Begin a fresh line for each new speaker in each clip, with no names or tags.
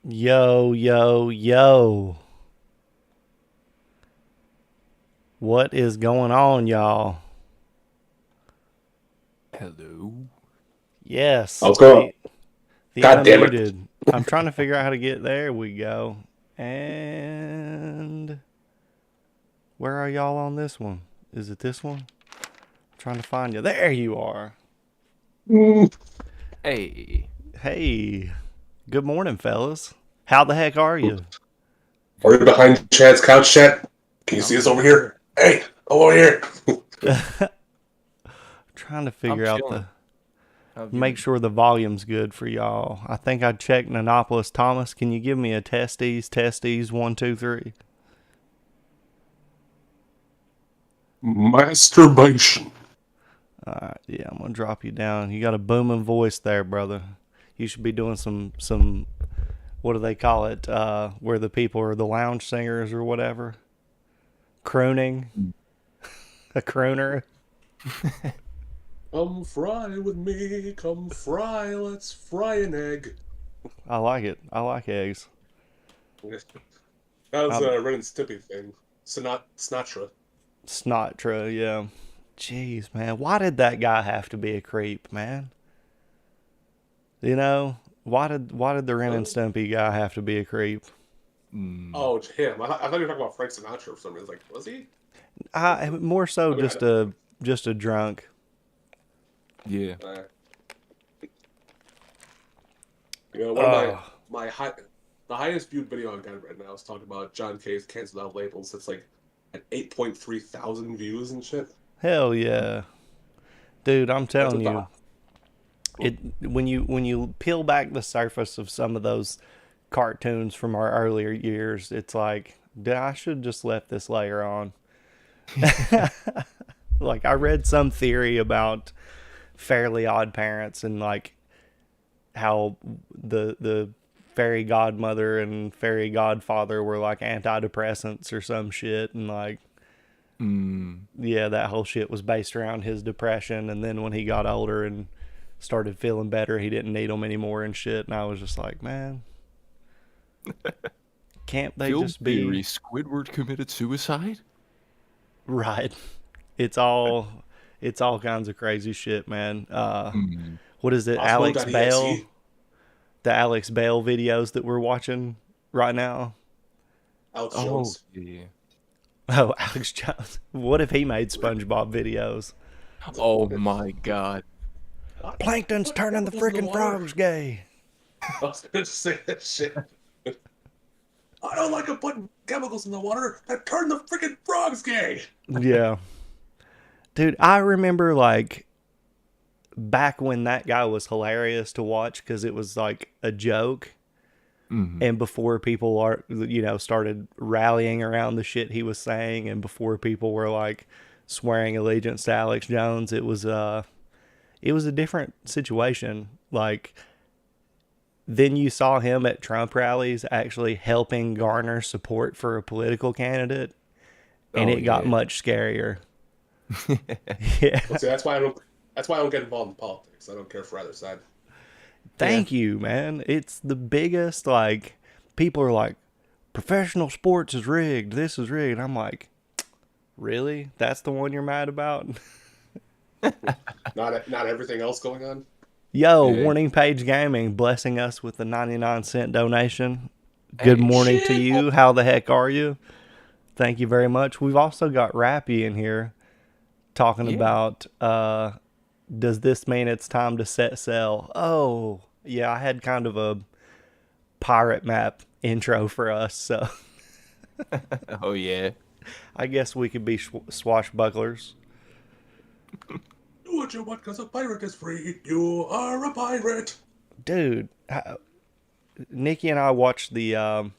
Yo, yo, yo. What is going on, y'all?
Hello.
Yes,
Let's go.
the
God damn it.
unmuted. I'm trying to figure out how to get there. We go. And where are y'all on this one? Is it this one? I'm trying to find you. There you are.
Hey.
Hey. Good morning, fellas. How the heck are you?
Are we behind Chad's couch, Chad? Can you see us over here? Hey, over here.
Trying to
I'm
figure out
chilling. How have you
make
been?
sure the volume's good for y'all. I think I checked Nanopolis. Thomas, can you give me a testes, 1, 2, 3?
Masturbation.
Alright, yeah, I'm gonna drop you down. You got a booming voice there, brother. You should be doing some what do they call it? Where the people are the lounge singers or whatever. Crooning. A crooner.
Come fry with me, come fry, let's fry an egg.
I like it. I like eggs.
That was
I'm
a Ren and Stimpy thing. Sinatra.
Snotra, yeah. Jeez, man. Why did that guy have to be a creep, man? You know? Why did the Ren and
Huh?
Stimpy guy have to be a creep?
Oh, it's him. I thought you were talking about Frank Sinatra for some reason. Like, was he?
More so
I mean,
just a drunk.
Yeah.
uh, one of
Oh,
the highest viewed video on God right now is talking about John K's canceled out labels. It's like at 8.3 thousand views and shit.
hell yeah. Dude, I'm
That's
telling
what
you, it when you peel back the surface of some of those cartoons from our earlier years, it's like, I should just left this layer on. Like I read some theory about Fairly Odd Parents and like how the fairy godmother and fairy godfather were like antidepressants or some shit, and like, yeah, that whole shit was based around his depression, and then when he got older and started feeling better, he didn't need them anymore and shit. And I was just like, man, can't they
Field
just
theory:
be
Squidward committed suicide?
right? It's all kinds of crazy shit, man.
Mm.
What is it, Alex Bale?
Osmo.exe.
The Alex Bale videos that we're watching right now.
Alex
Oh,
Jones.
yeah.
Oh, Alex Jones. What if he made SpongeBob videos?
Oh my god.
What?
Plankton's
What
turning the
chemicals in the
freaking
water?
frogs gay.
I was gonna say that shit. I don't like to put chemicals in the water that turn the freaking frogs gay.
Yeah. Dude, I remember like back when that guy was hilarious to watch because it was like a joke,
Mm.
and before people started rallying around the shit he was saying, and before people were like swearing allegiance to Alex Jones, it was a different situation. Like, then you saw him at Trump rallies actually helping garner support for a political candidate, and
Oh
it got
yeah.
much scarier. Yeah.
Well, see, that's why I don't get involved in politics. I don't care for either side.
Yeah.
Thank you, man. It's the biggest, like, people are like, professional sports is rigged. This is rigged. I'm like, really? That's the one you're mad about?
Not everything else going on.
Yo,
Yeah.
Warning Page Gaming blessing us with the 99-cent donation. Good
Hey.
morning to
Shit.
you. How the heck are you? Thank you very much. We've also got Rappy in here talking
Yeah.
about, does this mean it's time to set sail? Oh, yeah, I had kind of a pirate map intro for us, so
Oh yeah.
I guess we could be swashbucklers.
Do what you want because a pirate is free. You are a pirate.
Dude, Nikki and I watched the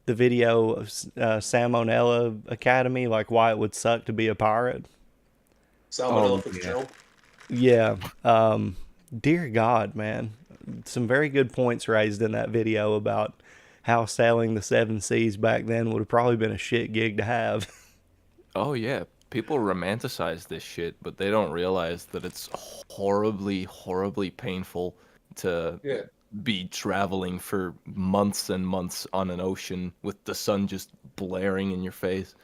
video of Salmonella Academy, like why it would suck to be a pirate.
Salmonella
Yeah.
Fitzgerald.
Yeah, dear God, man, some very good points raised in that video about how sailing the seven seas back then would have probably been a shit gig to have.
Oh yeah. People romanticize this shit, but they don't realize that it's horribly, horribly painful to
Yeah.
be traveling for months and months on an ocean with the sun just blaring in your face.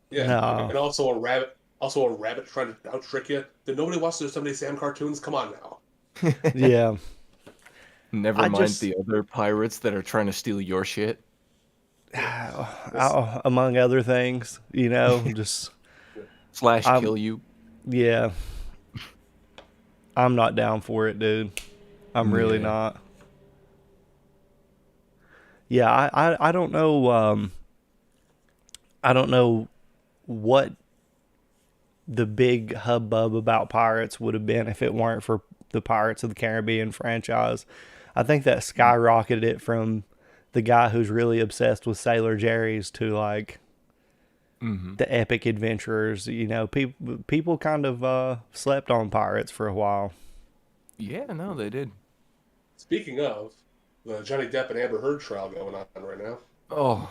Yeah,
No.
and also a rabbit. Also a rabbit trying to out trick you. Did nobody watch the Yosemite Sam cartoons? Come on now.
Yeah.
Never
I
mind
just,
the other pirates that are trying to steal your shit.
Yeah. It's,
among other things, you know, just,
Slash
I'm,
kill you.
yeah, I'm not down for it, dude. I'm really
Yeah.
not. Yeah, I don't know, I don't know what the big hubbub about pirates would have been if it weren't for the Pirates of the Caribbean franchise. I think that skyrocketed it from the guy who's really obsessed with Sailor Jerry's to like
Mm-hmm.
the epic adventurers. You know, people kind of slept on pirates for a while.
Yeah, no, they did.
speaking of the Johnny Depp and Amber Heard trial going on right now.
Oh,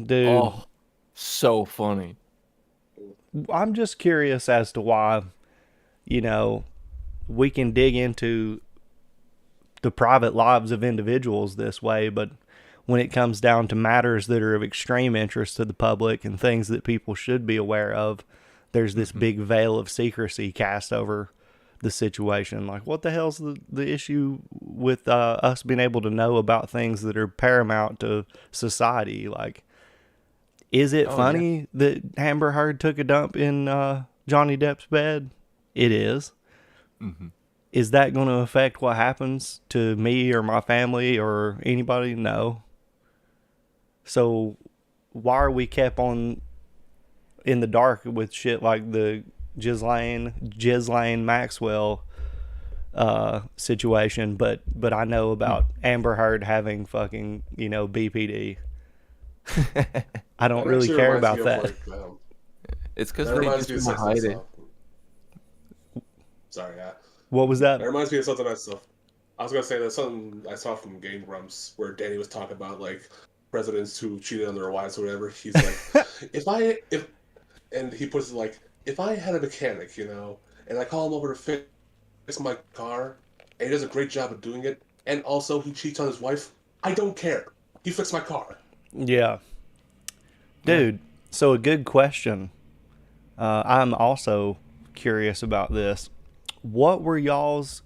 Dude,
oh, so funny.
I'm just curious as to why, you know, we can dig into the private lives of individuals this way, but when it comes down to matters that are of extreme interest to the public and things that people should be aware of, there's this big veil of secrecy cast over the situation. Like, what the hell's the issue with us being able to know about things that are paramount to society? Like, is it
Oh yeah.
funny that Amber Heard took a dump in Johnny Depp's bed? It is.
Mm-hmm.
Is that going to affect what happens to me or my family or anybody? No. So why are we kept on in the dark with shit like the Ghislaine Maxwell situation, but I know about Amber Heard having fucking, you know, BPD. I don't
That
really
actually
care
reminds
about
me of,
that.
like,
It's because
that
they
reminds
just
me of
want to
something
hide
I
it.
saw. Sorry, yeah.
What was that?
That reminds me of something I saw. I was gonna say that's something I saw from Game Grumps where Danny was talking about like presidents who cheated on their wives or whatever. He's like, if and he puts it like, if I had a mechanic, you know, and I call him over to fix my car, and he does a great job of doing it, and also he cheats on his wife, I don't care. He fixed my car.
Yeah.
Yeah.
Dude, so a good question. I'm also curious about this. What were y'all's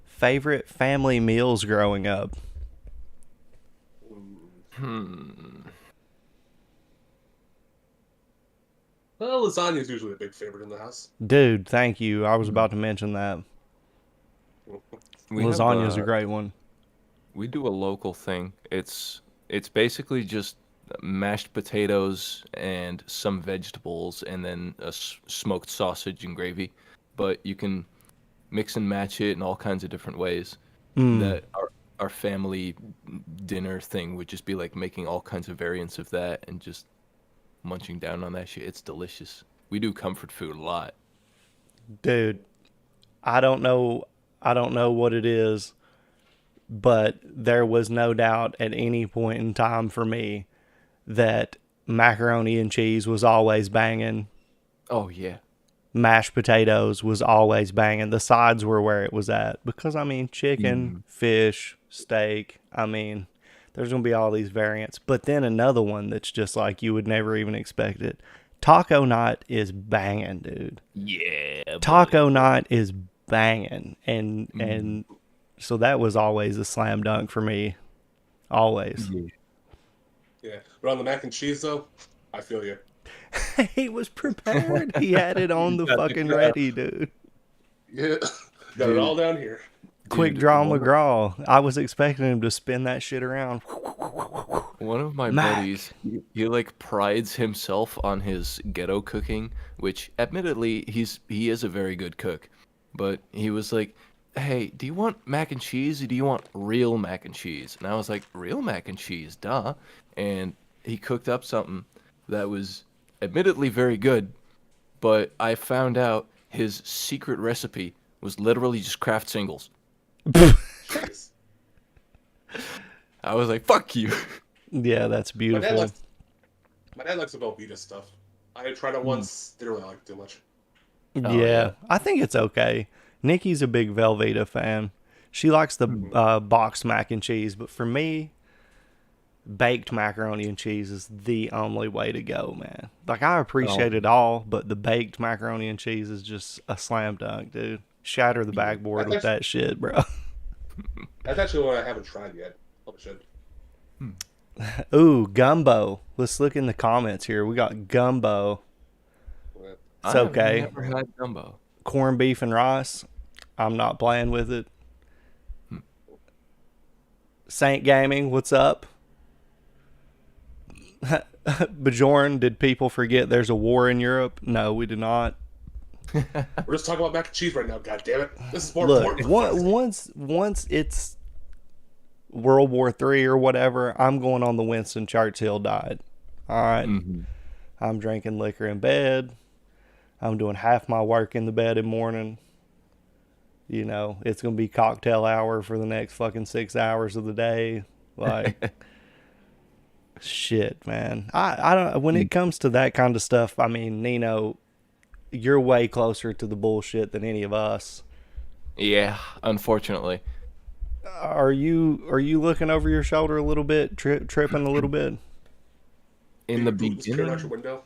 favorite family meals growing up?
Well, lasagna is usually a big favorite in the house.
Dude, thank you. I was about to mention that.
We have
Lasagna's a great one.
we do a local thing. It's basically just mashed potatoes and some vegetables, and then a smoked sausage and gravy. But you can mix and match it in all kinds of different ways. That our family dinner thing would just be like making all kinds of variants of that and just munching down on that shit. It's delicious. We do comfort food a lot.
Dude, I don't know what it is, but there was no doubt at any point in time for me that macaroni and cheese was always banging.
Oh yeah.
Mashed potatoes was always banging. The sides were where it was at. Because, I mean, chicken, fish, steak. I mean, there's going to be all these variants. But then another one that's just like you would never even expect it. Taco night is banging, dude.
Yeah.
Taco night is banging. And so that was always a slam dunk for me. Always.
Yeah, but on the mac and cheese though, I feel you.
He was prepared. He had it on the fucking ready, dude.
Yeah, got it all down here.
Quick
Dude,
draw
one-
McGraw. I was expecting him to spin that shit around.
One of my
Mac.
buddies, he like prides himself on his ghetto cooking, which admittedly he is a very good cook. But he was like, "Hey, do you want mac and cheese or do you want real mac and cheese?" And I was like, "Real mac and cheese, duh." And he cooked up something that was admittedly very good, but I found out his secret recipe was literally just Kraft singles.
Jeez.
I was like, "Fuck you."
Yeah, that's
My dad
beautiful.
likes my dad likes the Velveeta stuff. I tried it once, didn't really like it too much.
Oh,
Yeah,
yeah.
I think it's okay. Nikki's a big Velveeta fan. She likes the boxed mac and cheese, but for me, baked macaroni and cheese is the only way to go, man. Like, I appreciate it all, but the baked macaroni and cheese is just a slam dunk, dude. Shatter the backboard with that shit, bro.
That's actually one I haven't tried yet. Probably should.
Ooh, gumbo. Let's look in the comments here. We got gumbo. It's okay.
I've never had gumbo.
Corned beef and rice. I'm not playing with it. Saint Gaming, what's up? Bjorn, did people forget there's a war in Europe? No, we did not.
We're just talking about mac and cheese right now. God damn it! This is more
Look,
important.
once it's World War III or whatever, I'm going on the Winston Churchill diet. All right. I'm drinking liquor in bed. I'm doing half my work in the bed in the morning. You know, it's gonna be cocktail hour for the next fucking 6 hours of the day. Like. Shit, man. I don't. When it comes to that kind of stuff, I mean, Nino, you're way closer to the bullshit than any of us.
Yeah, unfortunately.
Are you looking over your shoulder a little bit, tripping a little bit?
In the
Peering out your window?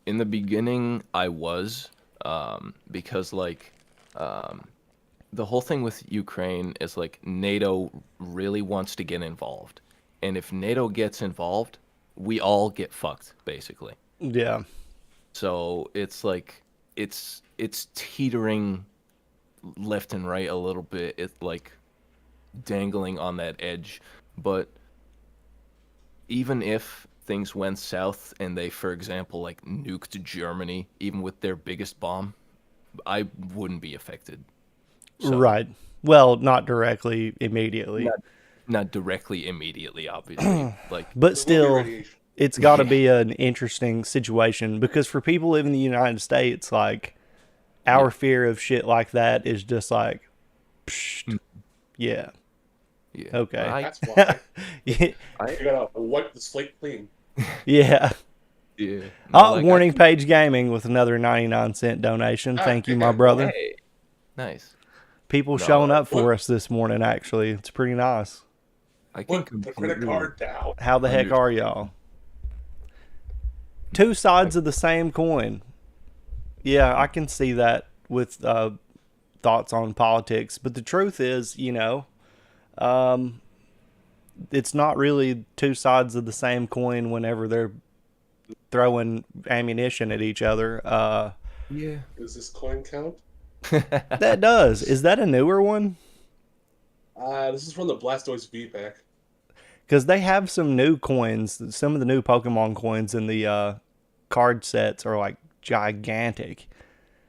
in the beginning, I was, because like, the whole thing with Ukraine is like NATO really wants to get involved. And if NATO gets involved, we all get fucked, basically.
Yeah.
So it's like it's teetering left and right a little bit. It's like dangling on that edge. But even if things went south and they, for example, like nuked Germany, even with their biggest bomb, I wouldn't be affected. So,
Right. Well, not directly, immediately.
Not directly, immediately, obviously. Like,
But still,
radiation.
it's got to be an interesting situation because for people living in the United States, like, our fear of shit like that is just like, psh, yeah.
yeah.
Okay.
That's why
Yeah.
you gotta wipe the slate clean.
Yeah.
Yeah.
Oh,
Like,
Warning Page Gaming with another 99-cent donation. Thank you, my brother.
Hey, nice.
People showing up for us this morning, actually. It's pretty nice.
I can
Put the credit card down.
How the heck are y'all? Two sides of the same coin. Yeah, I can see that with thoughts on politics. But the truth is, you know, it's not really two sides of the same coin whenever they're throwing ammunition at each other.
Yeah.
Does this coin count?
That does. Is that a newer one?
This is from the Blastoise V pack.
Because they have some new coins. Some of the new Pokemon coins in the card sets are like gigantic.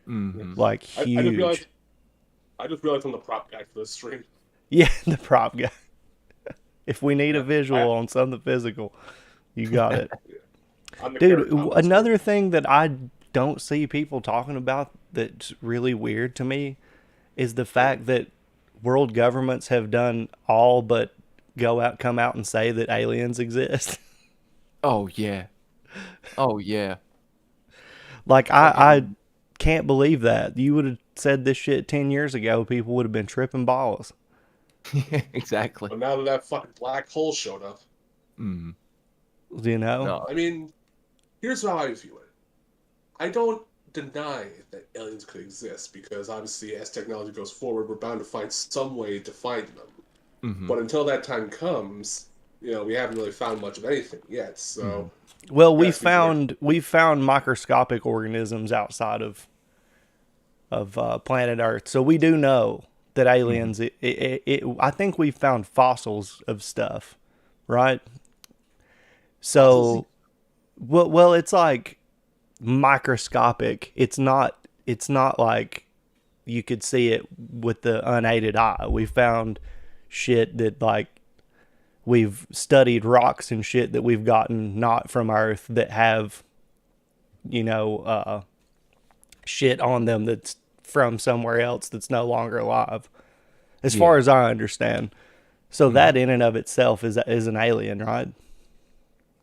Mm-hmm.
Like huge.
I just realized I'm the prop guy for this stream.
Yeah, the prop guy. If we need a visual on something physical, you got it.
I'm the
Dude,
carrot top
another thing that I don't see people talking about that's really weird to me is the fact that world governments have done all but come out and say that aliens exist.
Oh yeah. Oh yeah.
Like, I can't believe that. You would have said this shit 10 years ago, people would have been tripping balls.
Exactly.
But now that fucking black hole showed up,
Mm.
You know?
No.
I mean, here's how I view it. I don't deny that aliens could exist because obviously as technology goes forward, we're bound to find some way to find them.
Mm-hmm.
But until that time comes, you know, we haven't really found much of anything yet. So,
Well, we've found microscopic organisms outside of planet Earth, so we do know that aliens. I think we found fossils of stuff, right? So, well, it's like microscopic. It's not like you could see it with the unaided eye. We found shit that, like, we've studied rocks and shit that we've gotten not from Earth that have, you know, shit on them that's from somewhere else that's no longer alive, as far as I understand. So that in and of itself is an alien, right?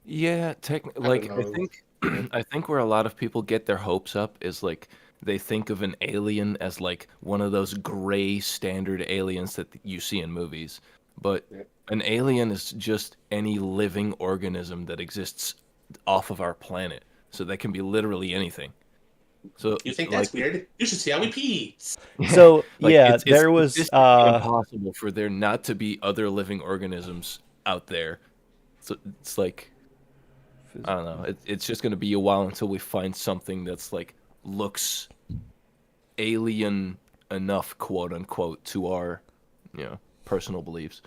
Yeah, like I think I think where a lot of people get their hopes up is like they think of an alien as like one of those gray standard aliens that you see in movies. But an alien is just any living organism that exists off of our planet. So they can be literally anything. So
You think that's weird? You should see how we pee.
So
like
yeah,
it's
there was
statistically impossible for there not to be other living organisms out there. So it's like I don't know. It's just gonna be a while until we find something that's like looks alien enough, quote unquote, to our personal beliefs.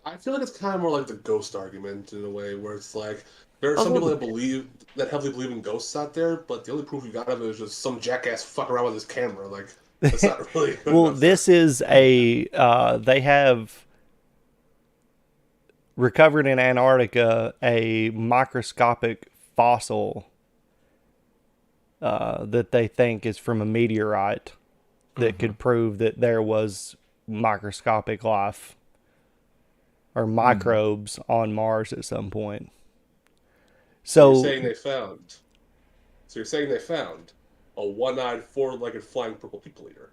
I feel like it's kind of more like the ghost argument in a way, where it's like there are some people that heavily believe in ghosts out there, but the only proof you got of it is just some jackass fuck around with his camera. Like that's not really good
well,
enough.
this is a they have recovered in Antarctica a microscopic fossil that they think is from a meteorite that could prove that there was microscopic life or microbes on Mars at some point. So
you're saying they found. So you're saying they found a one-eyed, four-legged flying purple people eater.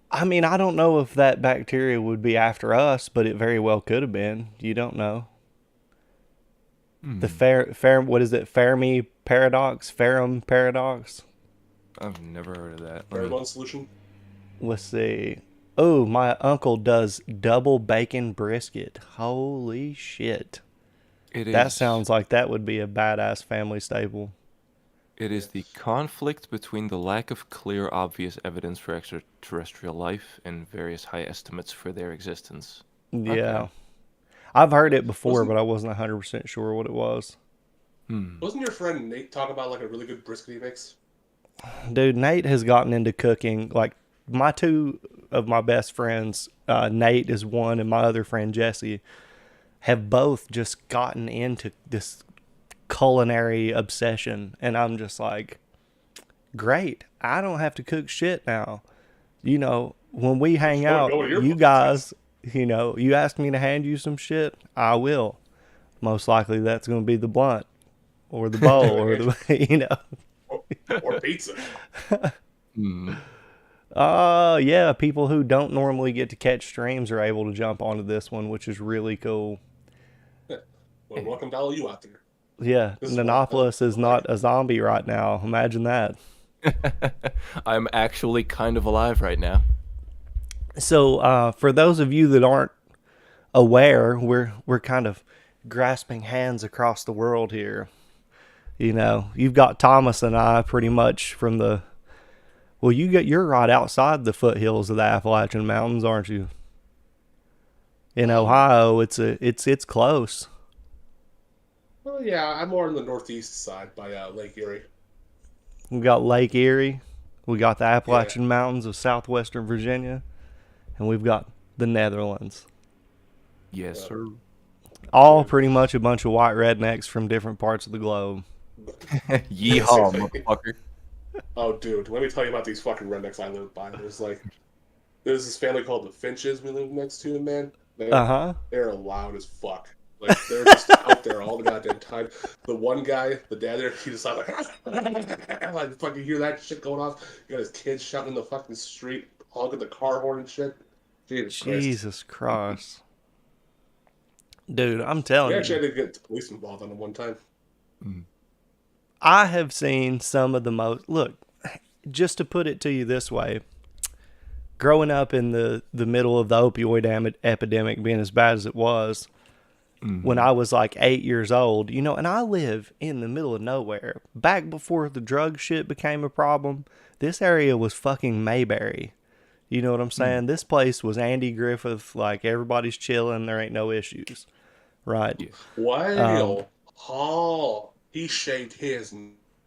I mean, I don't know if that bacteria would be after us, but it very well could have been. You don't know. The what is it? Fermi Paradox? Ferrum Paradox?
I've never heard of that.
Pheromone solution.
Let's see. Oh, my uncle does double bacon brisket. Holy shit. That sounds like that would be a badass family staple.
It is the conflict between the lack of clear, obvious evidence for extraterrestrial life and various high estimates for their existence.
Yeah.
Okay.
I've heard it before, but I wasn't 100% sure what it was.
Wasn't your friend Nate talk about like a really good brisket he makes?
Dude, Nate has gotten into cooking. Like, my two of my best friends, Nate is one, and my other friend, Jesse, have both just gotten into this culinary obsession. And I'm just like, great. I don't have to cook shit now. You know, when we hang out, you guys, you know, you ask me to hand you some shit, I will. Most likely that's going to be the blunt or the bowl or the, you know.
Or pizza.
Yeah, people who don't normally get to catch streams are able to jump onto this one, which is really cool.
Well, welcome to all you out there.
Yeah, Nanopolis is not a zombie right now. Imagine that.
I'm actually kind of alive right now.
So, for those of you that aren't aware, we're kind of grasping hands across the world here. You know, you've got Thomas and I pretty much from the. Well, you're right outside the foothills of the Appalachian Mountains, aren't you? In Ohio, it's close.
Well, yeah, I'm more on the northeast side by Lake Erie.
We got Lake Erie, we got the Appalachian Mountains of southwestern Virginia, and we've got the Netherlands.
Yes, sir.
All pretty much a bunch of white rednecks from different parts of the globe.
Yeehaw, motherfucker.
Oh, dude, let me tell you about these fucking rednecks I live by. There's this family called the Finches we live next to, man. They're loud as fuck. Like, they're just out there all the goddamn time. The one guy, the dad there, he just like fucking hear that shit going off. You got his kids shouting in the fucking street, honking the car horn and shit.
Jesus Christ. Dude, I'm telling you.
We actually had to get the police involved on it one time.
I have seen some of the most... Look, just to put it to you this way, growing up in the middle of the opioid epidemic being as bad as it was, when I was like 8 years old, you know, and I live in the middle of nowhere. Back before the drug shit became a problem, this area was fucking Mayberry. You know what I'm saying? This place was Andy Griffith, like everybody's chilling, there ain't no issues. Right?
Well, he shaved his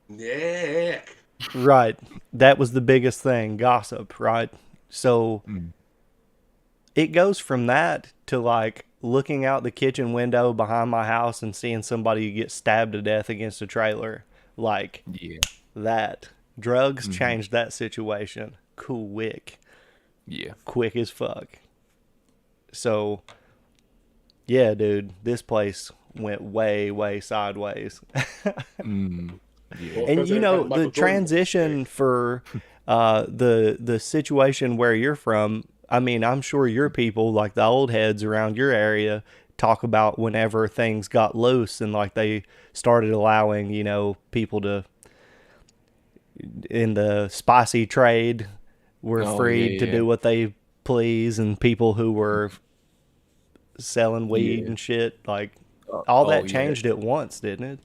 neck.
Right. That was the biggest thing, gossip, right? So it goes from that to like looking out the kitchen window behind my house and seeing somebody get stabbed to death against a trailer. Like that. Drugs changed that situation quick.
Yeah.
Quick as fuck. So, yeah, dude, this place went way, way sideways.
Yeah.
And you
President had
know, the
Michael Jordan.
transition for the situation where you're from, I mean, I'm sure your people, like the old heads around your area, talk about whenever things got loose and like they started allowing, you know, people to in the spicy trade were
Oh yeah,
free to
yeah,
do what they please, and people who were selling weed
yeah.
and shit, like all
Oh
that
yeah,
changed at once, didn't it?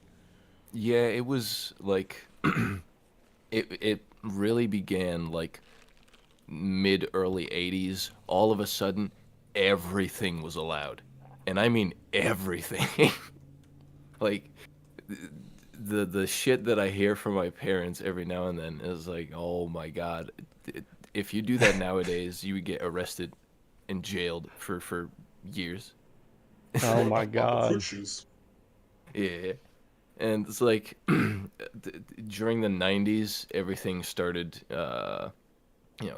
yeah. It was like it really began like mid early 80s. All of a sudden, everything was allowed, and I mean everything. Like the shit that I hear from my parents every now and then is like, oh my god, if you do that nowadays, you would get arrested and jailed for years.
Oh my
Papa fruit
god.
shoes.
Yeah, and it's like during the 90s, everything started,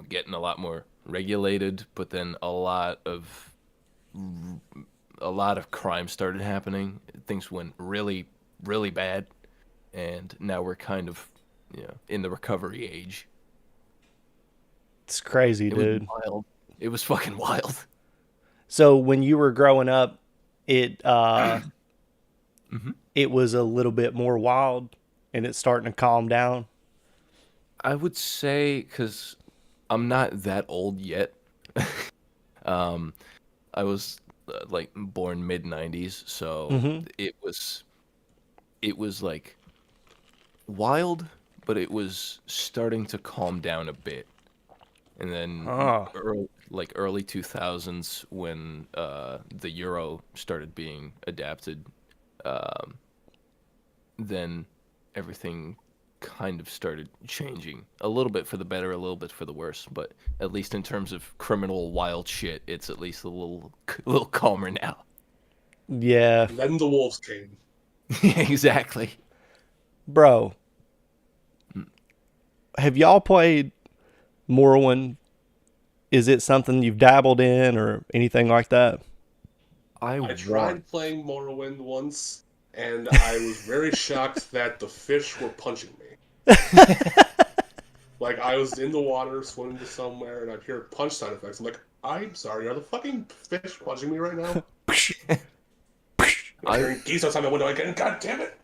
getting a lot more regulated, but then a lot of crime started happening. Things went really, really bad, and now we're kind of, in the recovery age.
It's crazy,
It was
dude.
wild. It was fucking wild.
So when you were growing up, it
Hmm.
it was a little bit more wild and it's starting to calm down.
I would say, because I'm not that old yet. um, I was like born mid 90s, so
Mm-hmm.
it was like wild, but it was starting to calm down a bit. And then
Oh.
early 2000s when the euro started being adapted, um, then everything kind of started changing a little bit for the better, a little bit for the worse. But at least in terms of criminal wild shit, it's at least a little calmer now.
Yeah.
And then the wolves came.
Exactly.
Bro, have y'all played Morrowind? Is it something you've dabbled in or anything like that?
I
I
want.
tried playing Morrowind once, and I was very shocked that the fish were punching me. Like, I was in the water swimming to somewhere, and I'd hear punch sound effects. I'm like, I'm sorry, are the fucking fish punching me right now? I'm
I
hearing geese outside my window again. God damn it!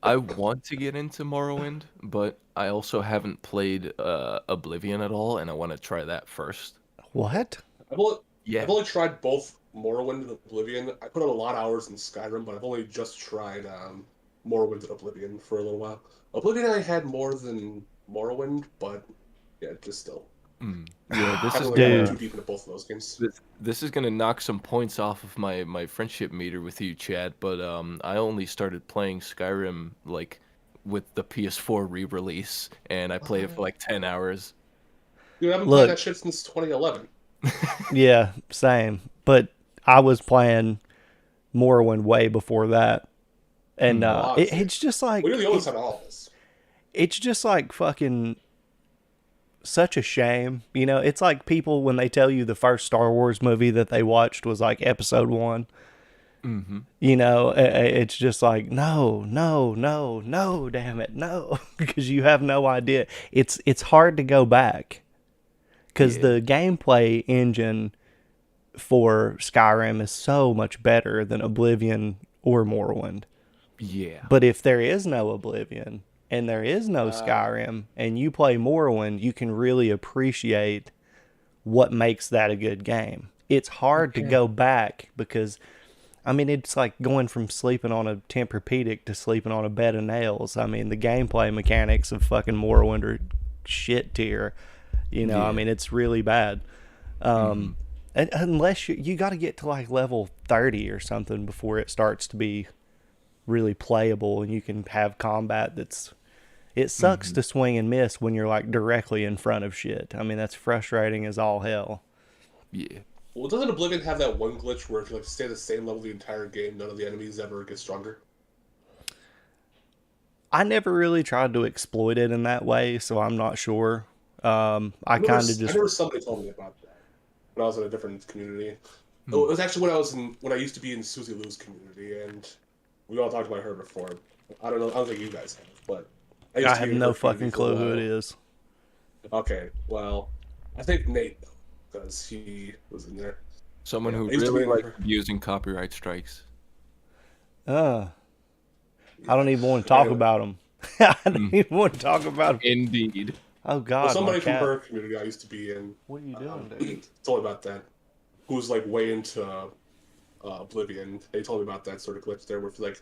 I want to get into Morrowind, but I also haven't played Oblivion at all, and I want to try that first.
What?
I've only,
Yeah.
I've only tried both Morrowind and Oblivion. I put in a lot of hours in Skyrim, but I've only just tried Morrowind and Oblivion for a little while. Oblivion I had more than Morrowind, but yeah, just still.
Yeah, this is
Haven't really gotten
gonna
Dude.
too deep into both of those games.
this is gonna knock some points off of my friendship meter with you, Chad. But I only started playing Skyrim like with the PS4 re-release, and I played it for like 10 hours.
Dude, I've been playing
Look,
that shit since 2011.
yeah, same. But I was playing Morrowind way before that. And
Oh, obviously.
it's just like
Well, you're the oldest out of all of us.
it's just like fucking such a shame. You know, it's like people when they tell you the first Star Wars movie that they watched was like episode 1.
Mm-hmm.
You know, it's just like no, no, no, no, damn it, no, because you have no idea. It's hard to go back because
Yeah.
the gameplay engine for Skyrim is so much better than Oblivion or Morrowind.
Yeah.
But if there is no Oblivion and there is no Skyrim and you play Morrowind, you can really appreciate what makes that a good game. It's hard to go back because, I mean, it's like going from sleeping on a Tempur-Pedic to sleeping on a bed of nails. I mean, the gameplay mechanics of fucking Morrowind are shit tier. You know, I
Yeah.
mean, it's really bad. And unless you got to get to like level 30 or something before it starts to be really playable and you can have combat that's it sucks to swing and miss when you're like directly in front of shit. I mean, that's frustrating as all hell.
Yeah.
Well, doesn't Oblivion have that one glitch where if you like stay at the same level the entire game, none of the enemies ever get stronger?
I never really tried to exploit it in that way, so I'm not sure. I kind of
I
just
remember somebody told me about that when I was in a different community. Oh, it was actually when I used to be in Susie Lou's community, and we all talked about her before. I don't know. I don't think you guys have, but used
I
to
have
be in
no
her community
fucking
for a
clue who it
while.
is.
Okay, well, I think Nate, because he was in there.
Someone
Yeah,
who
I used to be
really
in
likes
her.
abusing copyright strikes.
I
Yeah.
don't even want to talk
Anyway,
about him. I don't
Mm,
even want to talk about him.
indeed.
Oh
well,
God, my
somebody from
cat.
her community I used to be in.
What are you doing, dude?
Told me about that. Who's like way into Oblivion. They told me about that sort of glitch there, where if you like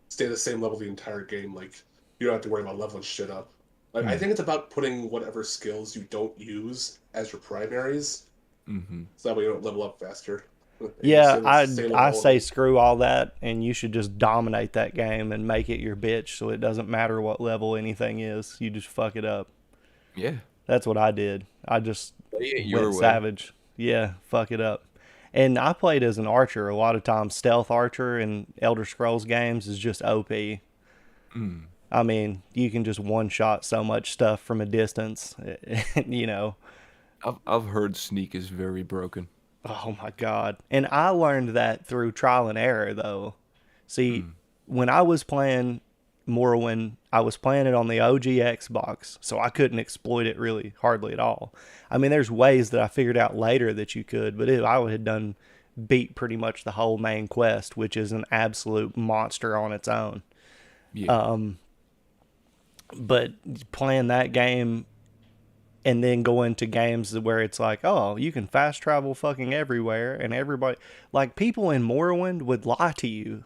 stay the same level the entire game, like you don't have to worry about leveling shit up. Like I think it's about putting whatever skills you don't use as your primaries,
Mm-hmm.
so that way you don't level up faster. And you
Yeah,
stay the same level
I
all
say
day.
screw all that, and you should just dominate that game and make it your bitch, so it doesn't matter what level anything is. You just fuck it up.
Yeah.
That's what I did. I just
Play it your
went
way.
savage. Yeah, fuck it up. And I played as an archer a lot of times. Stealth archer in Elder Scrolls games is just OP.
Mm.
I mean, you can just one shot so much stuff from a distance. You know.
I've heard sneak is very broken.
Oh my God. And I learned that through trial and error, though. See,
Mm.
when I was playing Morrowind, I was playing it on the OG Xbox, so I couldn't exploit it really hardly at all. I mean, there's ways that I figured out later that you could, but I had done beat pretty much the whole main quest, which is an absolute monster on its own.
Yeah.
But playing that game and then going to games where it's like, oh, you can fast travel fucking everywhere, and everybody, like people in Morrowind would lie to you,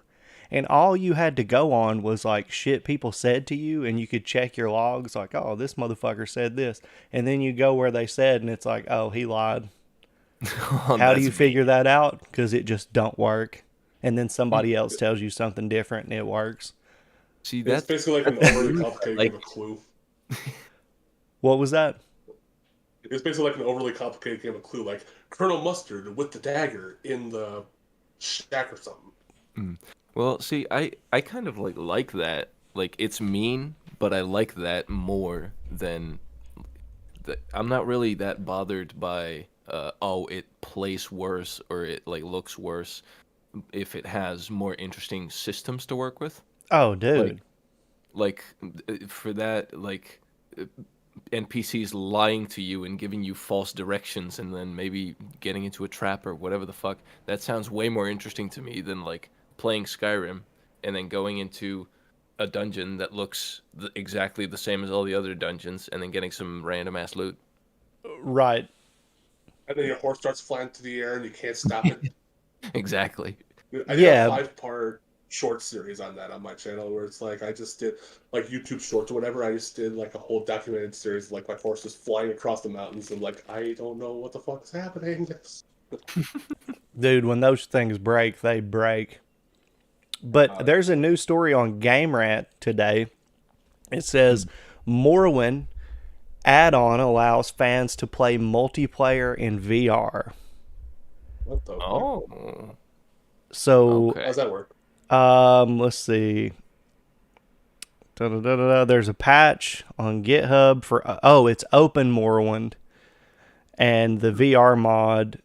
and all you had to go on was like shit people said to you, and you could check your logs like, oh, this motherfucker said this, and then you go where they said, and it's like, oh, he lied.
Oh,
How do you
that's
figure that out? Because it just don't work, and then
mean.
somebody else tells you something different, and it works.
See,
It's
that's
basically like an
that's
overly
weird.
complicated
Like,
game of Clue.
What was that?
It's basically like an overly complicated game of Clue, like Colonel Mustard with the dagger in the shack or something.
well, see, I kind of like that. Like, it's mean, but I like that more than I'm not really that bothered by oh, it plays worse or it like looks worse if it has more interesting systems to work with.
Oh,
Like
dude.
like for that, like uh, NPCs lying to you and giving you false directions and then maybe getting into a trap or whatever the fuck. That sounds way more interesting to me than like playing Skyrim and then going into a dungeon that looks exactly the same as all the other dungeons and then getting some random ass loot.
Right.
And then your horse starts flying through the air and you can't stop it.
Exactly.
I did a
Yeah.
5-part short series on that on my channel where it's like I just did like YouTube shorts or whatever. I just did like a whole documented series, like my horse is flying across the mountains and like I don't know what the fuck is happening.
Dude, when those things break, they break. But there's a new story on Game Rant today. It says Morrowind add-on allows fans to play multiplayer in VR.
What the fuck?
Oh.
So,
Okay.
How's that work?
let's see. Da-da-da-da-da. There's a patch on GitHub for it's Open Morrowind, and the VR mod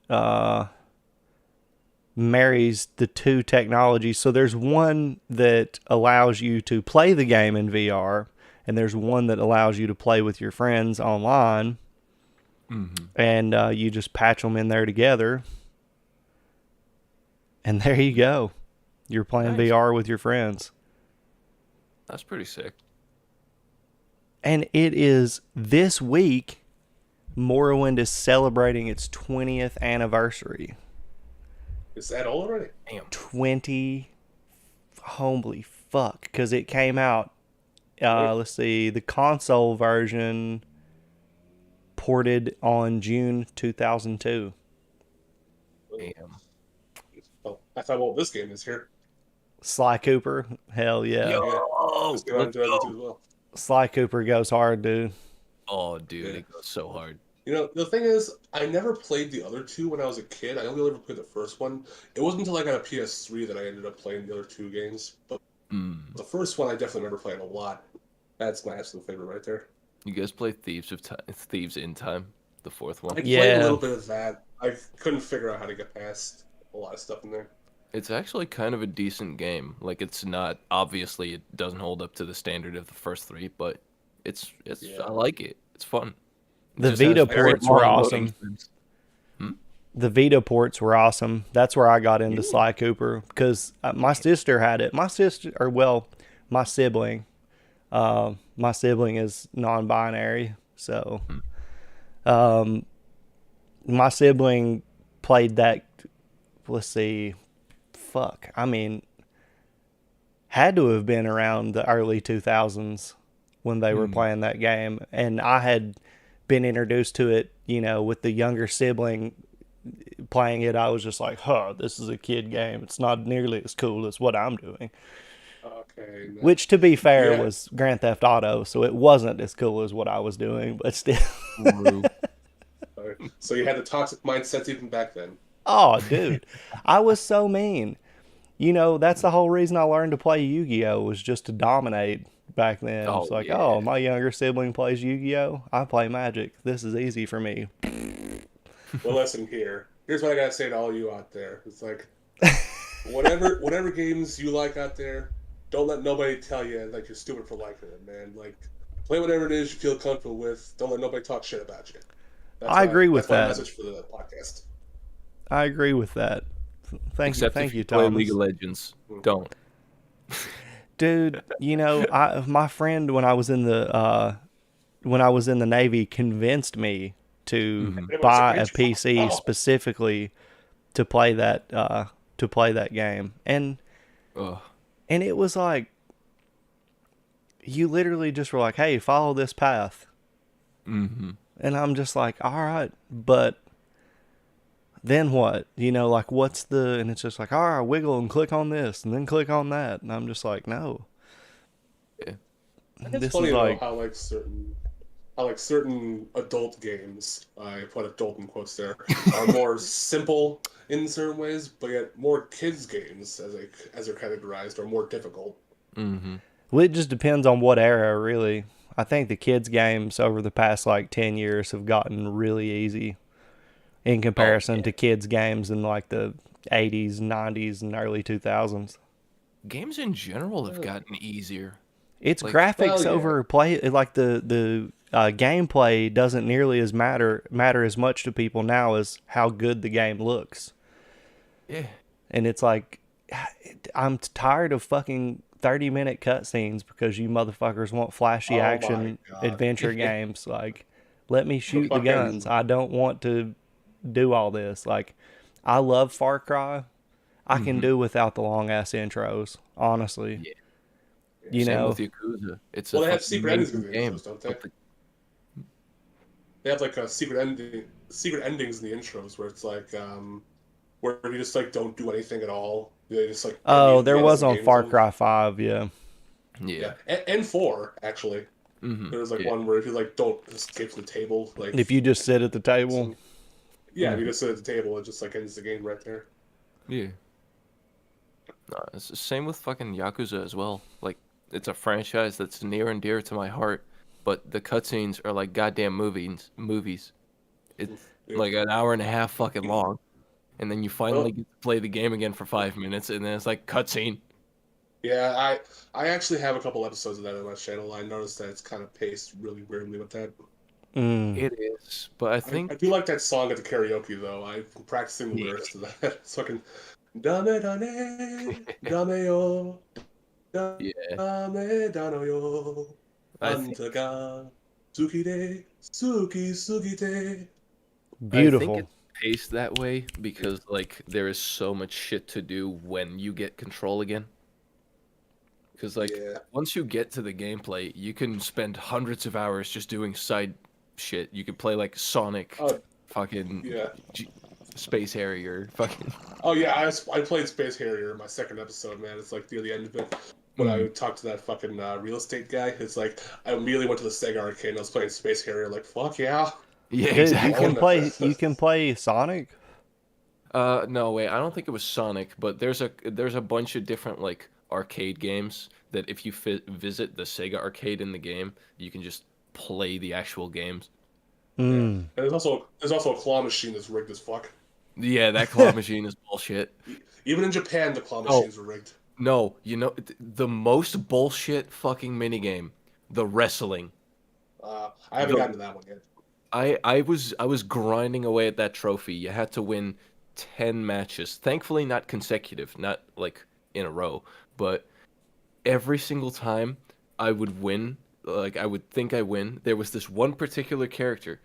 marries the two technologies. So there's one that allows you to play the game in VR, and there's one that allows you to play with your friends online, and you just patch them in there together, and there you go. You're playing
Nice.
VR with your friends.
That's pretty sick.
And it is this week, Morrowind is celebrating its 20th anniversary.
Is that all already?
Damn.
20, holy fuck, because it came out, let's see, the console version ported on June 2002.
Damn.
Oh, I thought, well, this game is here.
Sly Cooper, hell yeah.
Yo,
This came out in
let's go.
2002 as well.
Sly Cooper goes hard, dude.
Oh, dude,
Yeah.
it goes so hard.
You know, the thing is, I never played the other two when I was a kid. I only ever played the first one. It wasn't until I got a PS3 that I ended up playing the other two games. But the first one I definitely remember playing a lot. That's my absolute favorite right there.
You guys play Thieves in Time, the fourth
I
one?
played
Yeah.
a little bit of that. I couldn't figure out how to get past a lot of stuff in there.
It's actually kind of a decent game. Like it's not obviously it doesn't hold up to the standard of the first three, but it's
Yeah.
I like it. It's fun. It
The
just has
Vita
very
ports were
long loading
awesome.
times. Hmm?
The Vita ports were awesome. That's where I got into
Yeah.
Sly Cooper because my sister had it. My sister, or well, my sibling. My sibling is non-binary, so
Hmm.
my sibling played that. Let's see, fuck. I mean, had to have been around the early 2000s when they were
Hmm.
playing that game, and I had been introduced to it, with the younger sibling playing it. I was just like, huh, this is a kid game. It's not nearly as cool as what I'm doing.
Okay. No.
Which, to be fair,
Yeah.
was Grand Theft Auto, so it wasn't as cool as what I was doing, but still.
True.
So you had the toxic mindset even back then.
Oh, dude, I was so mean. That's the whole reason I learned to play Yu-Gi-Oh was just to dominate back then. It's
Oh
like,
yeah.
oh, my younger sibling plays Yu-Gi-Oh. I play Magic. This is easy for me.
Well, listen here. Here's what I gotta say to all you out there. It's like, whatever games you like out there, don't let nobody tell you like you're stupid for liking it, man. Like, play whatever it is you feel comfortable with. Don't let nobody talk shit about you.
I agree with
that's my
that.
message for the podcast.
I agree with that. Thank
Except
you,
if you play
Thomas.
League of Legends. Don't.
Dude, my friend when I was in the Navy convinced me to
Mhm.
buy a PC
Oh.
specifically to play that game. And
Ugh.
it was like you literally just were like, "Hey, follow this path."
Mm-hmm.
And I'm just like, "All right, but then what? Like what's and it's just like, "All right, wiggle and click on this and then click on that." And I'm just like, "No."
Yeah.
It's
This
funny
is
though
like
how certain adult games, I put adult in quotes there, are more simple in certain ways, but yet more kids games, as they're categorized, are more difficult.
Mm-hmm.
well, it just depends on what era, really. I think the kids games over the past like 10 years have gotten really easy in
Oh
comparison
yeah.
to kids games in like the 80s, 90s and early 2000s.
Games in general have gotten easier.
It's
Like,
graphics
Well, yeah.
over play, like the gameplay doesn't nearly as matter as much to people now as how good the game looks.
yeah.
And it's like I'm tired of fucking 30-minute cutscenes because you motherfuckers want flashy
Oh my
action
God.
adventure games. Like, let me shoot the
fucking-
guns. I don't want to do all this. Like, I love Far Cry. I can
Mhm.
do without the long ass intros, honestly.
Yeah.
You
Same
know,
with Yakuza. It's
Well,
a
they have
fucking
secret endings
amazing
in the
game.
intros, don't they?
But
They have like a secret endings in the intros where it's like where you just like don't do anything at all. They just like
oh,
immediately
there
end
was
the
on
game
Far
zone.
Cry 5, yeah.
yeah.
And four actually.
Mm-hmm.
There's like
yeah.
one where if you like don't escape from the table, like
If you just sit at the table,
if you just sit at the table, it just like ends the game right there.
Yeah. No, it's the same with fucking Yakuza as well. Like, it's a franchise that's near and dear to my heart, but the cutscenes are like goddamn movies. It's
Yeah.
like an hour and a half fucking long, and then you finally
Well,
get to play the game again for 5 minutes, and then it's like cutscene.
yeah, I actually have a couple episodes of that on my channel. I noticed that it's kind of paced really weirdly with that.
It is, but I
I
think
do like that song at the karaoke though. I'm practicing the
Yeah.
lyrics to that. It's fucking Dame dane, dame yo,
yeah,
dame dano yo,
I think
anta ga suki de, suki te.
I think
beautiful.
it's paced that way because like there is so much shit to do when you get control again. Because like
Yeah.
once you get to the gameplay, you can spend hundreds of hours just doing side shit. You could play like Sonic,
Oh
fucking
yeah.
Space Harrier, fucking.
Oh yeah. I played Space Harrier in my second episode, man. It's like near the end of it. When I talked to that fucking real estate guy, it's like I immediately went to the Sega arcade and I was playing Space Harrier. Like fuck yeah.
Yeah,
Dude, you
exactly.
can play Sonic?
No, wait, I don't think it was Sonic, but there's a bunch of different like arcade games that if you visit the Sega arcade in the game, you can just play the actual games.
Yeah.
Mm.
And there's also a claw machine that's rigged as fuck.
Yeah, that claw machine is bullshit.
Even in Japan, the claw
Oh.
machines were rigged.
No, the most bullshit fucking minigame, the wrestling.
I haven't gotten to that one yet.
I was grinding away at that trophy. You had to win 10 matches. Thankfully, not consecutive, not like in a row, but every single time I would win, like I would think I win. There was this one particular character.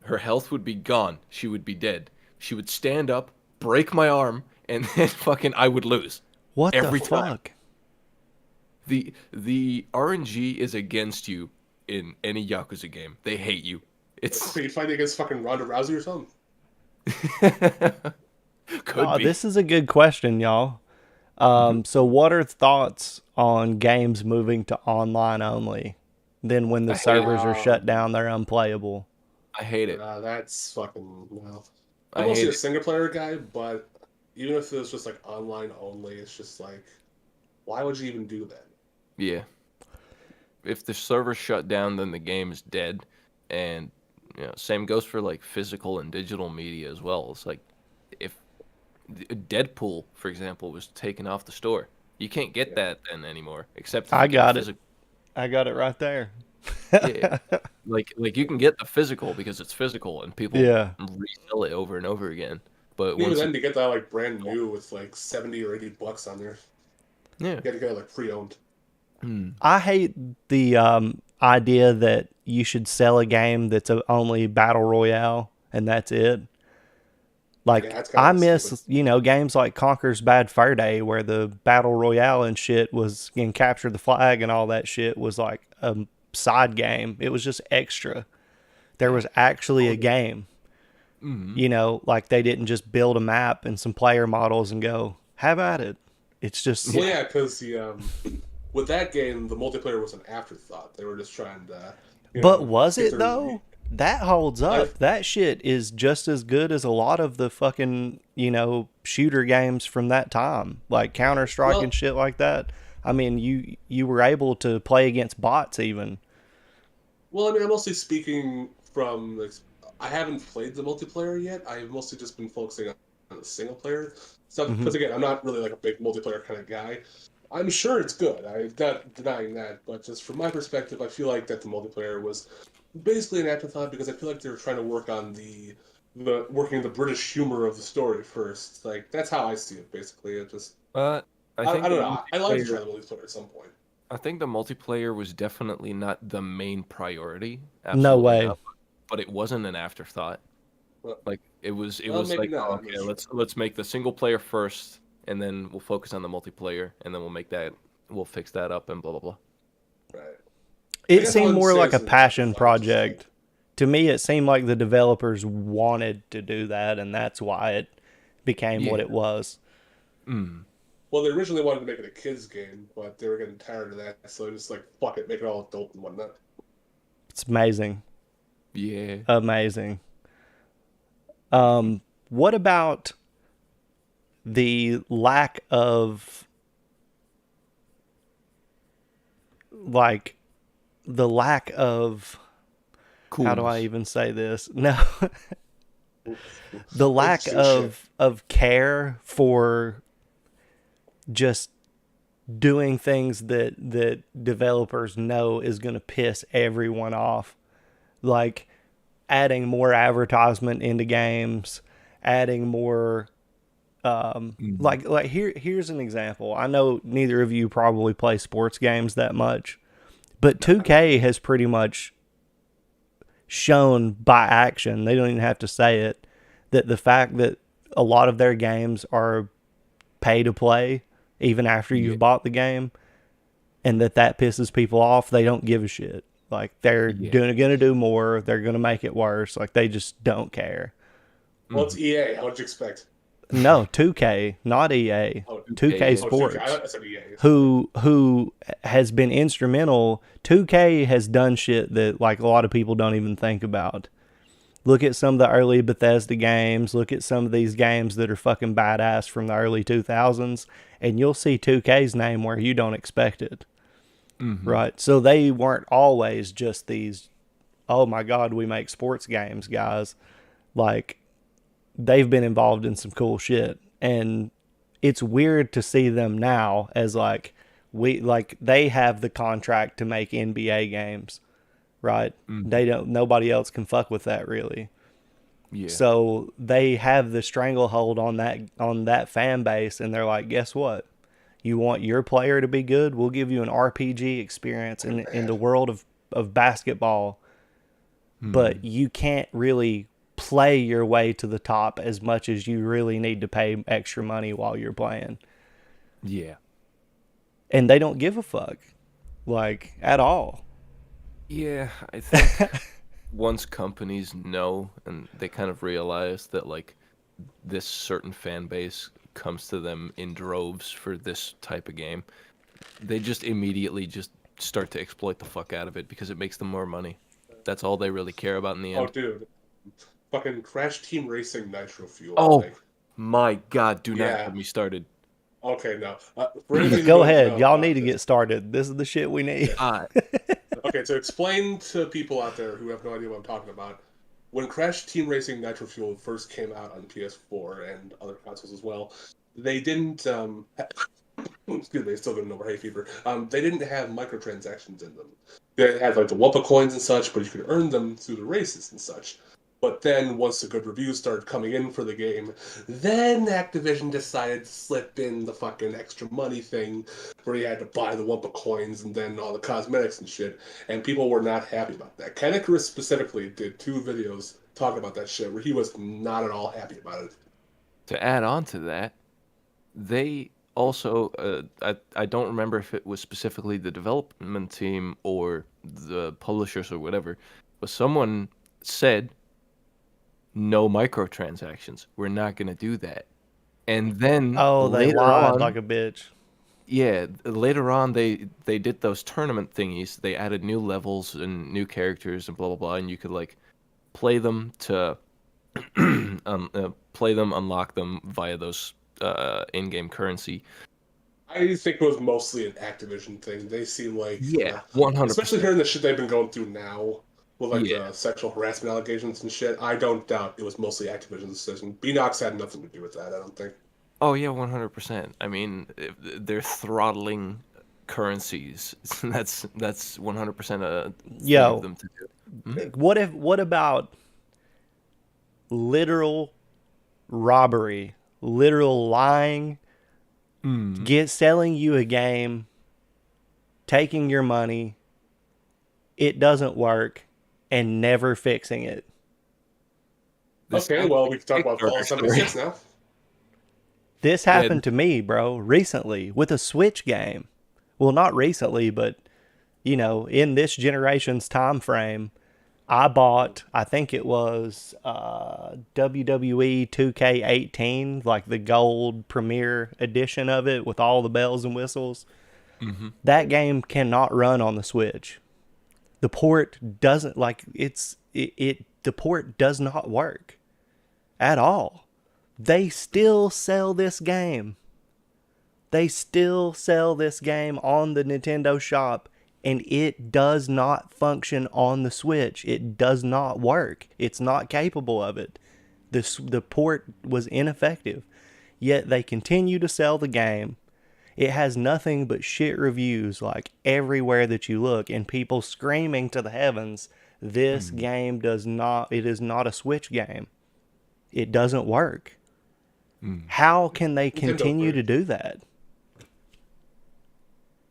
Her health would be gone. She would be dead. She would stand up, break my arm, and then fucking I would lose.
What
Every
the
time.
fuck?
The RNG is against you in any Yakuza game. They hate you. It's
So you fighting against fucking Ronda Rousey or something?
could be.
This is a good question, y'all. So what are thoughts on games moving to online only? Then when the servers are shut down, they're unplayable.
I hate it.
That's fucking well.
I
I'm mostly
hate
a
it.
single player guy, but even if it was just like online only, it's just like, why would you even do that?
Yeah. If the server's shut down, then the game is dead, and same goes for like physical and digital media as well. It's like if Deadpool, for example, was taken off the store, you can't get that then anymore. Except if
I
you get
got
the
it.
physical.
I got it right there.
Yeah. Like you can get the physical because it's physical and people
Yeah.
resell it over and over again. But
Even
once
then, to get that like brand new with like $70 or $80 on there,
yeah.
you gotta get it like pre-owned.
I hate the idea that you should sell a game that's only battle royale and that's it. Like,
Yeah, that's kinda
I miss,
stupid.
games like Conker's Bad Fur Day where the battle royale and shit was, and Capture the Flag and all that shit was like a side game. It was just extra. There was actually a game. Like they didn't just build a map and some player models and go, have at it. It's just,
Well, yeah, because the with that game, the multiplayer was an afterthought. They were just trying to.
But was
get
it
their-
though? That holds up. That shit is just as good as a lot of the fucking, shooter games from that time, like Counter-Strike and shit like that. I mean, you were able to play against bots even.
Well, I mean, I'm mostly speaking from like, I haven't played the multiplayer yet. I've mostly just been focusing on the single player stuff. Because again, I'm not really like a big multiplayer kind of guy. I'm sure it's good. I'm not denying that. But just from my perspective, I feel like that the multiplayer was basically an afterthought because I feel like they were trying to work on the working the British humor of the story first. Like that's how I see it. Basically, it just
I think
I don't know. I like to
multiplayer-
try the multiplayer at some point.
I think the multiplayer was definitely not the main priority.
No
Absolutely
way.
not, but it wasn't an afterthought.
Well,
Like it was
maybe
like,
not,
oh,
I'm
okay,
not sure.
let's make the single player first, and then we'll focus on the multiplayer, and then we'll fix that up, and blah blah blah.
Right.
It
guess I
seemed
wouldn't
more
say
like
it's
a
an
passion
afterthought, just
project. To me, it seemed like the developers wanted to do that, and that's why it became what
Yeah.
it was.
Well, they originally wanted to make it a kids game, but they were getting tired of that, so they just like fuck it, make it all adult and whatnot.
It's amazing.
Yeah.
Amazing. What about the lack of how do I even say this? No. The lack of care for just doing things that developers know is going to piss everyone off. Like adding more advertisement into games, adding more like here's an example. I know neither of you probably play sports games that much, but 2K has pretty much shown by action, they don't even have to say it, that the fact that a lot of their games are pay to play even after you've bought the game, and that pisses people off. They don't give a shit. Like they're gonna do more, they're gonna make it worse. Like they just don't care.
Well, it's EA. How would you expect?
No, 2K, not EA.
Oh,
2K
yeah.
Sports.
I said EA.
Who has been instrumental. 2K has done shit that like a lot of people don't even think about. Look at some of the early Bethesda games. Look at some of these games that are fucking badass from the early 2000s, and you'll see 2K's name where you don't expect it. Right? So they weren't always just these, oh my God, we make sports games guys. Like, they've been involved in some cool shit. And it's weird to see them now as like they have the contract to make NBA games, right? They don't. Nobody else can fuck with that really.
Yeah.
So they have the stranglehold on that fan base, and they're like, guess what? You want your player to be good? We'll give you an RPG experience in the world of basketball, but you can't really play your way to the top as much as you really need to pay extra money while you're playing.
Yeah.
And they don't give a fuck, like, at all.
Yeah, I think once companies know and they kind of realize that like this certain fan base comes to them in droves for this type of game, they just immediately just start to exploit the fuck out of it because it makes them more money. That's all they really care about in the end.
Oh, dude. Fucking Crash Team Racing Nitro Fuel.
Oh,
like,
my God, do not
Yeah.
get me started.
okay, no. For anything you
Go
don't
ahead.
know
Y'all
about
need to
this-
get started. This is the shit we need.
Okay, to explain to people out there who have no idea what I'm talking about, when Crash Team Racing Nitro Fuel first came out on PS4 and other consoles as well, they didn't. Excuse me, still getting over hay fever. They didn't have microtransactions in them. They had like the Wumpa coins and such, but you could earn them through the races and such. But then, once the good reviews started coming in for the game, then Activision decided to slip in the fucking extra money thing, where you had to buy the Wumpa coins and then all the cosmetics and shit, and people were not happy about that. Kanekaris specifically did 2 videos talking about that shit, where he was not at all happy about it.
To add on to that, they also, I don't remember if it was specifically the development team or the publishers or whatever, but someone said, no microtransactions. We're not going to do that. And then
Oh, they
later
lied
on,
like a bitch.
yeah, later on they did those tournament thingies. They added new levels and new characters and blah blah blah, and you could like play them to play them, unlock them via those in-game currency.
I think it was mostly an Activision thing. They seem like,
Yeah, 100%.
especially hearing the shit they've been going through now with like
Yeah.
the sexual harassment allegations and shit. I don't doubt it was mostly Activision's decision. Beanox had nothing to do with that. I don't think.
Oh yeah, 100%. I mean, they're throttling currencies. That's 100% a thing
Yo.
of them to do.
What about literal robbery, literal lying, selling you a game, taking your money, it doesn't work, and never fixing it?
Okay, well, we can talk about Fallout 76 now.
This happened to me, bro, recently with a Switch game. Well, not recently, but, you know, in this generation's time frame, I bought, I think it was WWE 2K18, like the gold premiere edition of it with all the bells and whistles.
Mm-hmm.
That game cannot run on the Switch. The port doesn't, like, the port does not work at all. They still sell this game. They still sell this game on the Nintendo shop, and it does not function on the Switch. It does not work. It's not capable of it. The port was ineffective. Yet they continue to sell the game. It has nothing but shit reviews, like, everywhere that you look, and people screaming to the heavens, this game is not a Switch game. It doesn't work. How can they continue to do that?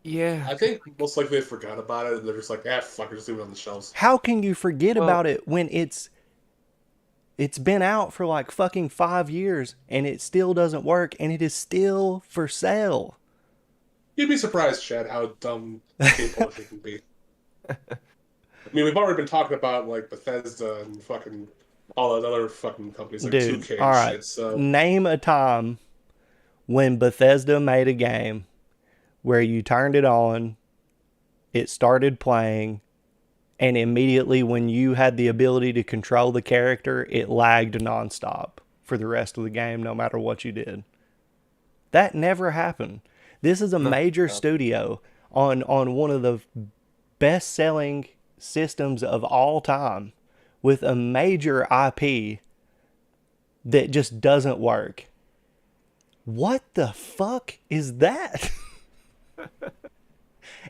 Yeah.
I think most likely they forgot about it and they're just like, fuck it, just leave it on the shelves.
How can you forget about it when it's been out for like fucking 5 years and it still doesn't work and it is still for sale?
You'd be surprised, Chad, how dumb game publishing can be. I mean, we've already been talking about like Bethesda and fucking all that other fucking companies like
Dude,
2K and
all right.
shit. So
Name a time when Bethesda made a game where you turned it on, it started playing, and immediately when you had the ability to control the character, it lagged nonstop for the rest of the game, no matter what you did. That never happened. This is a major studio on one of the best-selling systems of all time with a major IP that just doesn't work. what the fuck is that?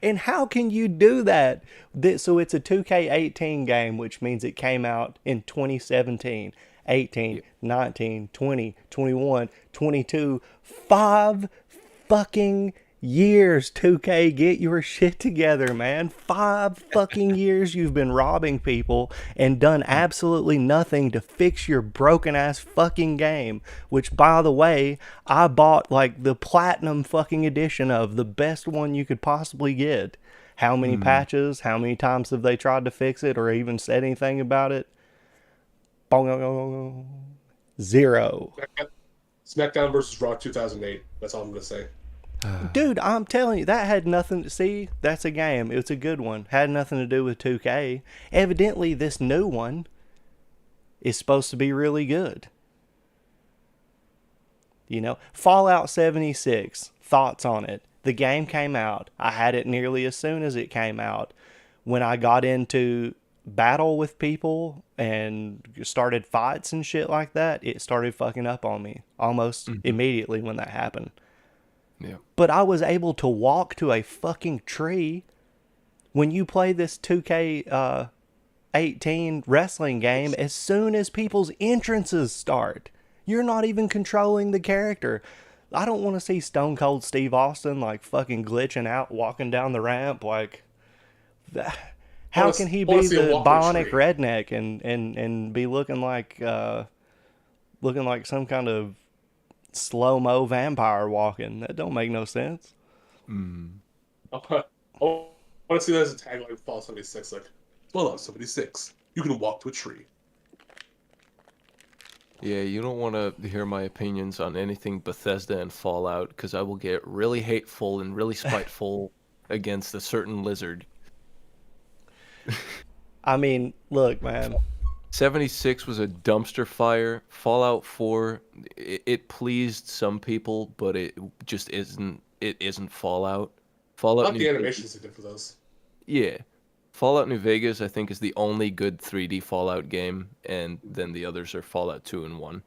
And how can you do that? So it's a 2K18 game, which means it came out in 2017, 18,
Yep.
19, 20, 21, 22. 5 fucking years, 2K. Get your shit together, man. 5 fucking years you've been robbing people and done absolutely nothing to fix your broken ass fucking game. Which, by the way, I bought like the platinum fucking edition of, the best one you could possibly get. How many patches? How many times have they tried to fix it or even said anything about it? 0.
SmackDown versus Raw 2008. That's all I'm gonna say.
Dude, I'm telling you, that had nothing to see. That's a game. It's a good one. Had nothing to do with 2K. Evidently, this new one is supposed to be really good. You know, Fallout 76. Thoughts on it? The game came out. I had it nearly as soon as it came out. When I got into battle with people and started fights and shit like that, it started fucking up on me almost immediately when that happened.
Yeah.
But I was able to walk to a fucking tree. When you play this 2K18 wrestling game, as soon as people's entrances start, you're not even controlling the character. I don't want to see Stone Cold Steve Austin like fucking glitching out, walking down the ramp. Like, how can he be the bionic redneck and be looking like some kind of slow-mo vampire walking? That don't make no sense.
I want to see that as a tagline. Fallout 76, like Fallout 76. You can walk to a tree.
Yeah, you don't want to hear my opinions on anything Bethesda and Fallout, because I will get really hateful and really spiteful against a certain lizard.
I mean, look, man.
76 was a dumpster fire. Fallout 4, it pleased some people, but it just isn't. It isn't Fallout. Fallout.
Not the animations they did for those.
Yeah, Fallout New Vegas, I think, is the only good 3D Fallout game, and then the others are Fallout 2 and 1.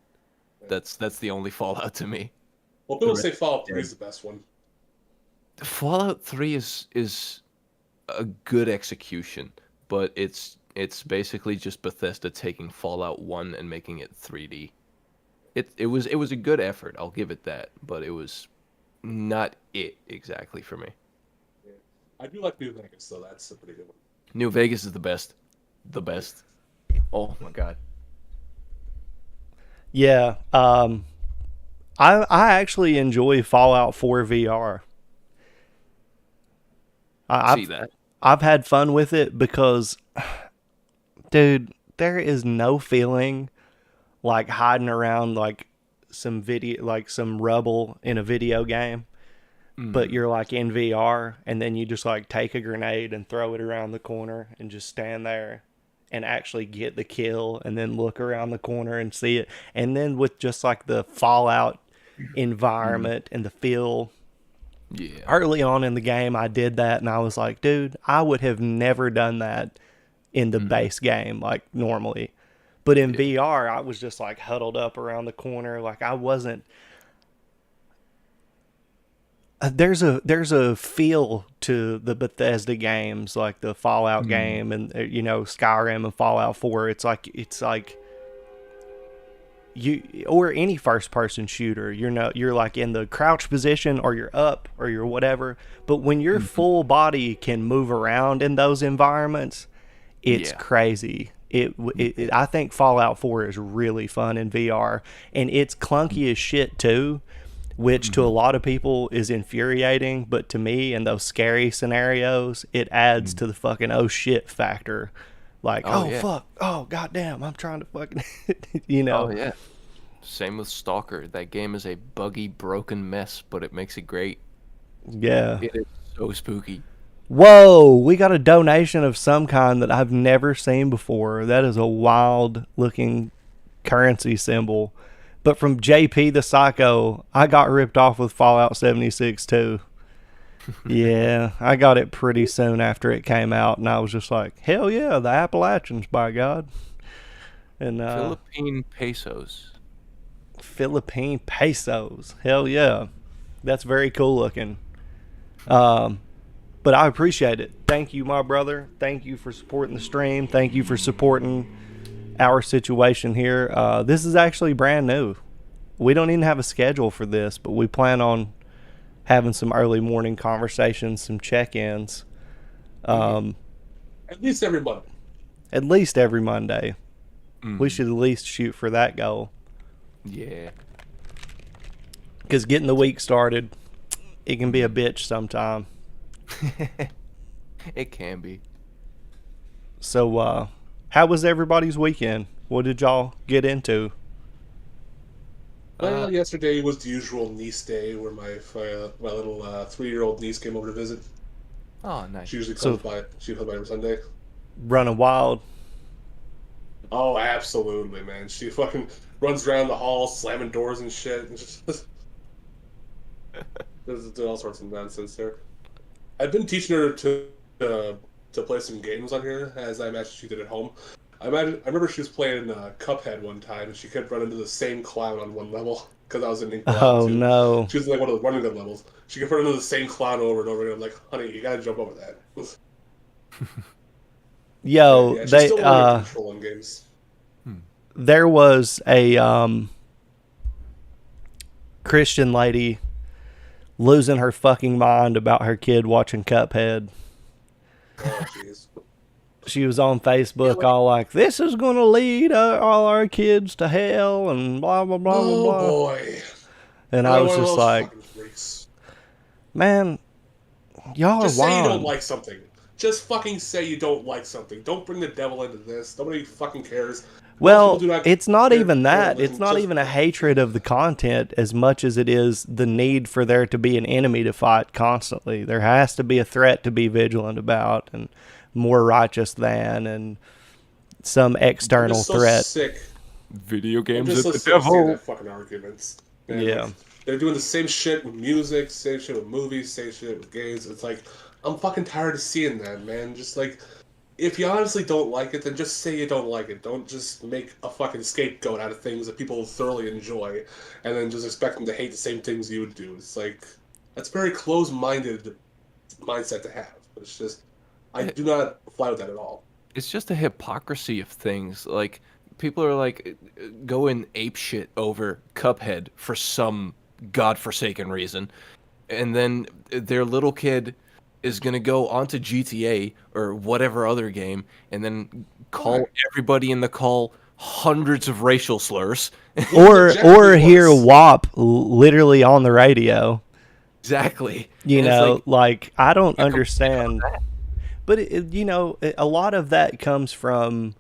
That's the only Fallout to me.
Well, people say Fallout 3 is the best one.
Fallout 3 is a good execution, but it's basically just Bethesda taking Fallout 1 and making it 3D. It was a good effort, I'll give it that, but it was not it exactly for me.
Yeah. I do like New Vegas, so that's a pretty good one.
New Vegas is the best. The best. Oh my god.
Yeah, I actually enjoy Fallout 4 VR.
See that?
I've had fun with it because, dude, there is no feeling like hiding around like some rubble in a video game, but you're like in VR, and then you just like take a grenade and throw it around the corner and just stand there and actually get the kill, and then look around the corner and see it. And then with just like the Fallout environment and the feel.
Yeah.
Early on in the game, I did that, and I was like, dude, I would have never done that in the base game, like normally. But in VR, I was just like huddled up around the corner. Like I wasn't. There's a feel to the Bethesda games, like the Fallout game and Skyrim and Fallout 4. It's like you, or any first person shooter, you're like in the crouch position, or you're up, or you're whatever. But when your full body can move around in those environments, it's crazy. I think Fallout 4 is really fun in VR, and it's clunky as shit too, which to a lot of people is infuriating, but to me, in those scary scenarios, it adds to the fucking oh shit factor. Like, fuck, oh goddamn, I'm trying to fucking,
Oh yeah. Same with Stalker. That game is a buggy, broken mess, but it makes it great.
Yeah.
It is so spooky.
Whoa, we got a donation of some kind that I've never seen before. That is a wild looking currency symbol. But from JP the Psycho, I got ripped off with Fallout 76 too. Yeah, I got it pretty soon after it came out, and I was just like, hell yeah, the Appalachians, by God. And
Philippine pesos.
Philippine pesos. Hell yeah. That's very cool looking. But I appreciate it. Thank you, my brother. Thank you for supporting the stream. Thank you for supporting our situation here. This is actually brand new. We don't even have a schedule for this, but we plan on having some early morning conversations, some check-ins.
At least every month.
At least every Monday. We should at least shoot for that goal.
Yeah.
Because getting the week started, it can be a bitch sometime.
It can be.
So, how was everybody's weekend? What did y'all get into?
Well, yesterday was the usual niece day where my little 3-year-old niece came over to visit.
Oh, nice.
She usually comes by. She comes by every Sunday.
Running wild.
Oh, absolutely, man. She fucking runs around the hall, slamming doors and shit. And just there's all sorts of nonsense there. I've been teaching her to play some games on here, as I imagine she did at home. I remember she was playing Cuphead one time, and she kept running into the same clown on one level, because I was in Ink
Oh,
too.
no.
She was in like one of the running gun levels. She kept running into the same clown over and over again. I'm like, honey, you gotta jump over that.
Yo,
she's
they
still learning control on games.
There was a Christian lady losing her fucking mind about her kid watching Cuphead.
Oh, jeez.
She was on Facebook all like, this is going to lead all our kids to hell and blah, blah, blah, blah, blah.
Oh, boy.
And I was just like, man, y'all
just
are wild.
say you don't like something. Just fucking say you don't like something. Don't bring the devil into this. Nobody fucking cares.
Well, it's not even that.
religion,
It's not even a hatred of the content as much as it is the need for there to be an enemy to fight constantly. There has to be a threat to be vigilant about and more righteous than and some external
I'm just so
threat.
Sick.
Video
I'm
games
just
are
so
the
sick of seeing
devil.
that fucking arguments. Man,
Yeah.
like, they're doing the same shit with music, same shit with movies, same shit with games. It's like, I'm fucking tired of seeing that, man. Just like, if you honestly don't like it, then just say you don't like it. Don't just make a fucking scapegoat out of things that people thoroughly enjoy, and then just expect them to hate the same things you would do. It's like, that's a very closed-minded mindset to have. But it's just, I do not fly with that at all.
It's just a hypocrisy of things. Like, people are like going apeshit over Cuphead for some godforsaken reason, and then their little kid is gonna go onto GTA or whatever other game and then call everybody in the call hundreds of racial slurs.
or hear WAP literally on the radio.
Exactly.
You
And it's
know, like I don't
you
understand. But a lot of that comes from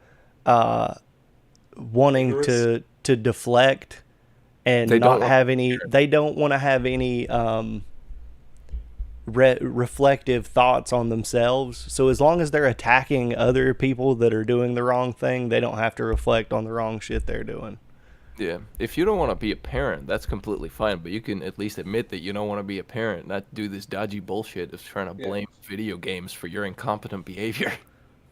wanting to deflect and
They
not
don't
have any. They don't want to have any reflective thoughts on themselves. So as long as they're attacking other people that are doing the wrong thing, they don't have to reflect on the wrong shit they're doing.
Yeah, if you don't want to be a parent, that's completely fine. But you can at least admit that you don't want to be a parent, not do this dodgy bullshit of trying to blame video games for your incompetent behavior.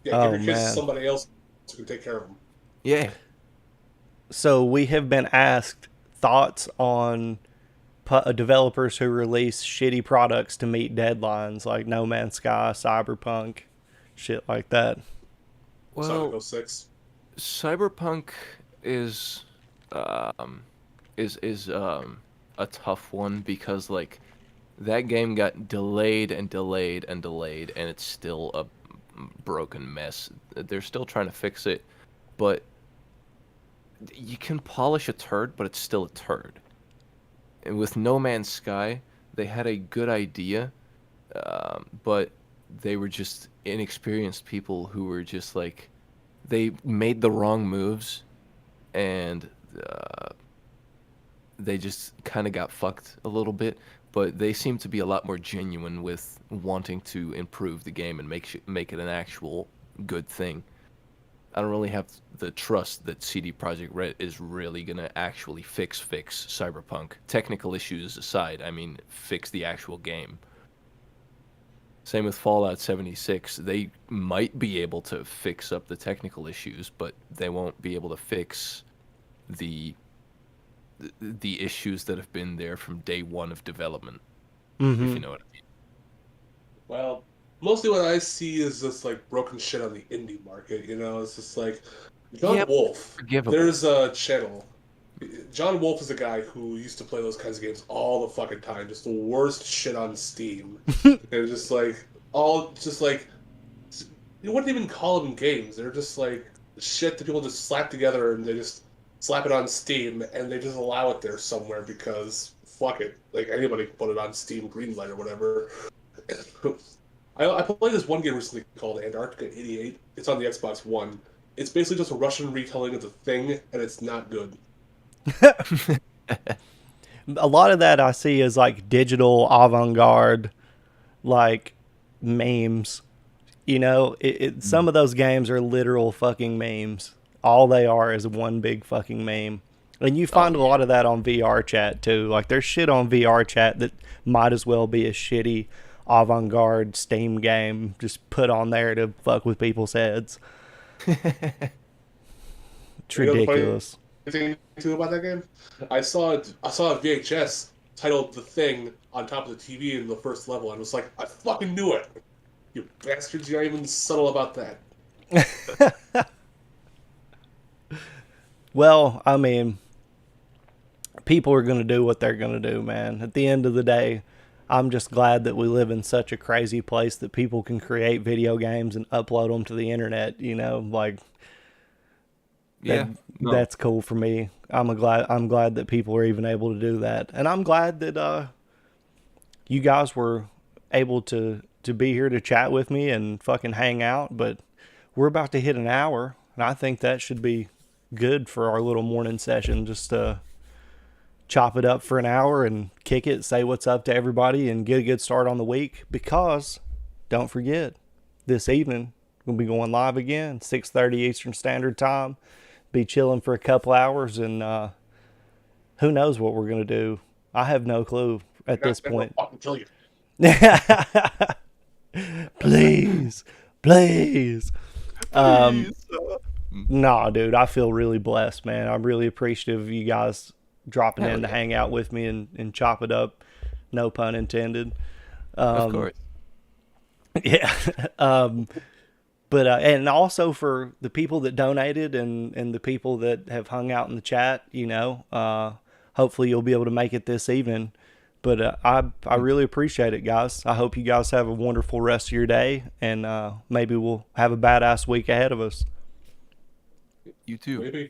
Yeah, give your kids to somebody else who can take care of them.
Yeah.
So we have been asked thoughts on developers who release shitty products to meet deadlines, like No Man's Sky, Cyberpunk, shit like that.
Well,
6.
Cyberpunk is a tough one because like that game got delayed and delayed and delayed, and it's still a broken mess. They're still trying to fix it, but you can polish a turd, but it's still a turd. And with No Man's Sky, they had a good idea, but they were just inexperienced people who were just like, they made the wrong moves, and they just kind of got fucked a little bit. But they seem to be a lot more genuine with wanting to improve the game and make it an actual good thing. I don't really have the trust that CD Projekt Red is really going to actually fix Cyberpunk. Technical issues aside, I mean, fix the actual game. Same with Fallout 76. They might be able to fix up the technical issues, but they won't be able to fix the the issues that have been there from day one of development,
Mm-hmm.
if you know what I mean.
Well, mostly what I see is just like broken shit on the indie market. You know, it's just like John
Yep.
Wolf.
Forgivable.
There's a channel. John Wolf is a guy who used to play those kinds of games all the fucking time. Just the worst shit on Steam. And just like you wouldn't even call them games. They're just like shit that people just slap together and they just slap it on Steam and they just allow it there somewhere because fuck it. Like anybody can put it on Steam Greenlight or whatever. I played this one game recently called Antarctica 88. It's on the Xbox One. It's basically just a Russian retelling of the Thing, and it's not good.
A lot of that I see is like digital avant-garde, like memes. You know, some of those games are literal fucking memes. All they are is one big fucking meme. And you find a lot of that on VR chat too. Like there's shit on VR chat that might as well be a shitty avant-garde Steam game just put on there to fuck with people's heads. It's ridiculous.
Thing too about that game, I saw a VHS titled "The Thing" on top of the TV in the first level, and was like, I fucking knew it. You bastards! You're not even subtle about that.
Well, I mean, people are going to do what they're going to do, man. At the end of the day, I'm just glad that we live in such a crazy place that people can create video games and upload them to the internet, you know, like that's cool for me. I'm glad that people are even able to do that. And I'm glad that you guys were able to be here to chat with me and fucking hang out, but we're about to hit an hour, and I think that should be good for our little morning session. Just chop it up for an hour and kick it, say what's up to everybody, and get a good start on the week. Because don't forget, this evening we'll be going live again, 6:30 Eastern Standard Time. Be chilling for a couple hours, and who knows what we're gonna do. I have no clue at this point.
I'll fucking kill you.
Please. Nah, dude, I feel really blessed, man. I'm really appreciative of you guys dropping in to hang out with me and chop it up. No pun intended.
Of course.
Yeah. But and also for the people that donated and the people that have hung out in the chat, you know, hopefully you'll be able to make it this evening. But I really appreciate it, guys. I hope you guys have a wonderful rest of your day, and maybe we'll have a badass week ahead of us.
You too.
Maybe.